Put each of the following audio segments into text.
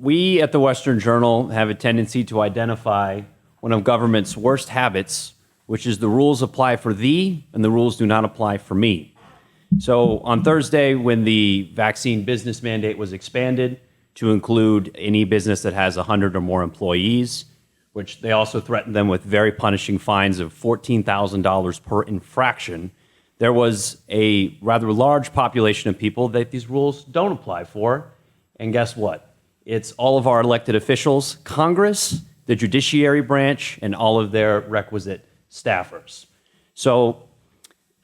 we at the Western Journal have a tendency to identify one of government's worst habits, which is the rules apply for thee and the rules do not apply for me. So on Thursday, when the vaccine business mandate was expanded to include any business that has 100 or more employees, which they also threatened them with very punishing fines of $14,000 per infraction, there was a rather large population of people that these rules don't apply for. And guess what? It's all of our elected officials, Congress, the judiciary branch, and all of their requisite staffers. So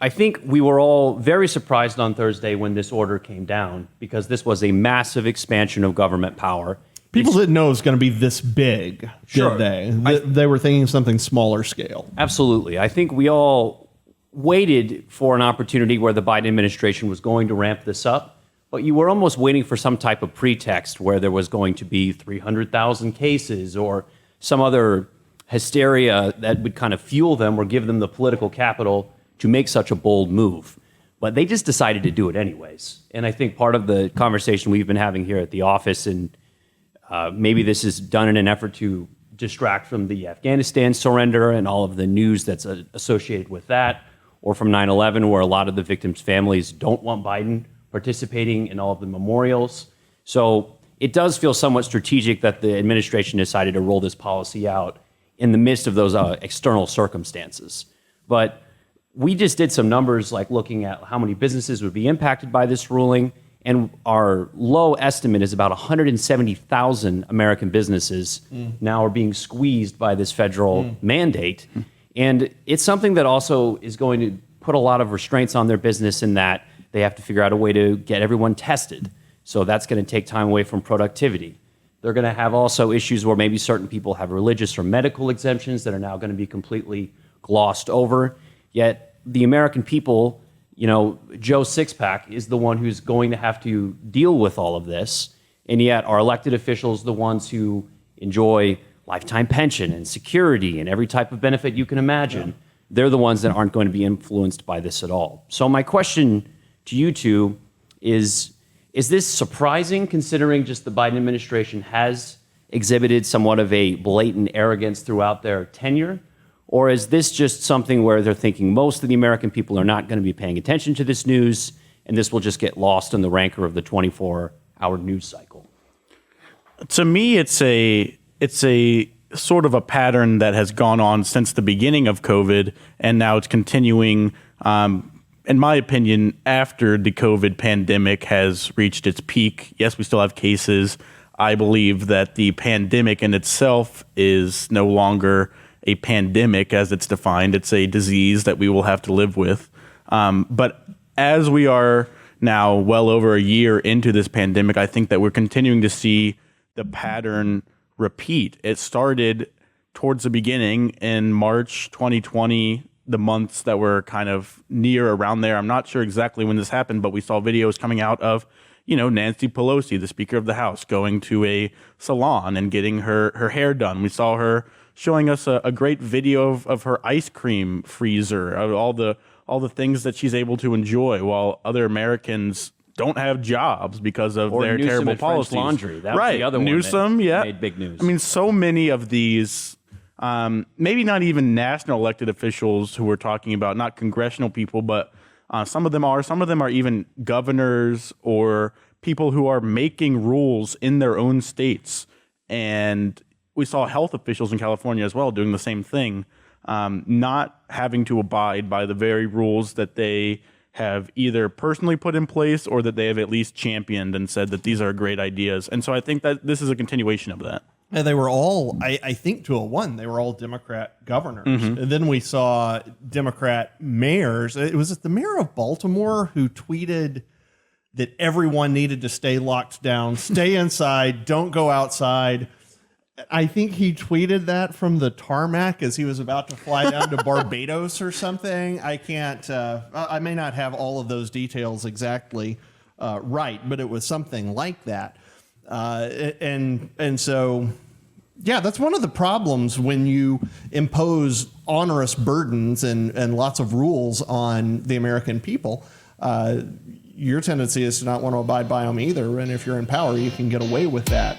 I think we were all very surprised on Thursday when this order came down, because this was a massive expansion of government power. People didn't know it was going to be this big, Sure. did they? They were thinking something smaller scale. Absolutely. I think we all waited for an opportunity where the Biden administration was going to ramp this up, but you were almost waiting for some type of pretext where there was going to be 300,000 cases or some other hysteria that would kind of fuel them or give them the political capital to make such a bold move. But they just decided to do it anyways. And I think part of the conversation we've been having here at the office, and maybe this is done in an effort to distract from the Afghanistan surrender and all of the news that's associated with that, or from 9/11, where a lot of the victims' families don't want Biden participating in all of the memorials. So it does feel somewhat strategic that the administration decided to roll this policy out in the midst of those external circumstances. But we just did some numbers, like looking at how many businesses would be impacted by this ruling, and our low estimate is about 170,000 American businesses now are being squeezed by this federal mandate. And it's something that also is going to put a lot of restraints on their business in that they have to figure out a way to get everyone tested. So that's going to take time away from productivity. They're going to have also issues where maybe certain people have religious or medical exemptions that are now going to be completely glossed over. Yet the American people, you know, Joe Sixpack is the one who's going to have to deal with all of this. And yet our elected officials, the ones who enjoy lifetime pension and security and every type of benefit you can imagine, they're the ones that aren't going to be influenced by this at all. So my question to you two is this surprising, considering just the Biden administration has exhibited somewhat of a blatant arrogance throughout their tenure? Or is this just something where they're thinking most of the American people are not going to be paying attention to this news, and this will just get lost in the rancor of the 24-hour news cycle? To me, it's a sort of a pattern that has gone on since the beginning of COVID, and now it's continuing, in my opinion, after the COVID pandemic has reached its peak. Yes, we still have cases. I believe that the pandemic in itself is no longer a pandemic as it's defined. It's a disease that we will have to live with. But as we are now well over a year into this pandemic, I think that we're continuing to see the pattern repeat. It started towards the beginning in March 2020, the months that were kind of near around there. I'm not sure exactly when this happened, but we saw videos coming out of, you know, Nancy Pelosi, the Speaker of the House, going to a salon and getting her hair done. We saw her showing us a great video of her ice cream freezer, of all the things that she's able to enjoy, while other Americans don't have jobs because of their Newsom terrible at policies. French Laundry. That was right, the other one Newsom, that made big news. I mean, so many of these, maybe not even national elected officials who we're talking about, not congressional people, but some of them are. Some of them are even governors or people who are making rules in their own states. And we saw health officials in California as well doing the same thing, not having to abide by the very rules that they have either personally put in place or that they have at least championed and said that these are great ideas. And so I think that this is a continuation of that. And they were all, I think to a one, they were all Democrat governors. And then we saw Democrat mayors. It was the mayor of Baltimore who tweeted that everyone needed to stay locked down, stay inside, don't go outside. I think he tweeted that from the tarmac as he was about to fly down to Barbados or something. I can't, I may not have all of those details exactly right, but it was something like that. And so, yeah, that's one of the problems when you impose onerous burdens and lots of rules on the American people. Your tendency is to not want to abide by them either. And if you're in power, you can get away with that.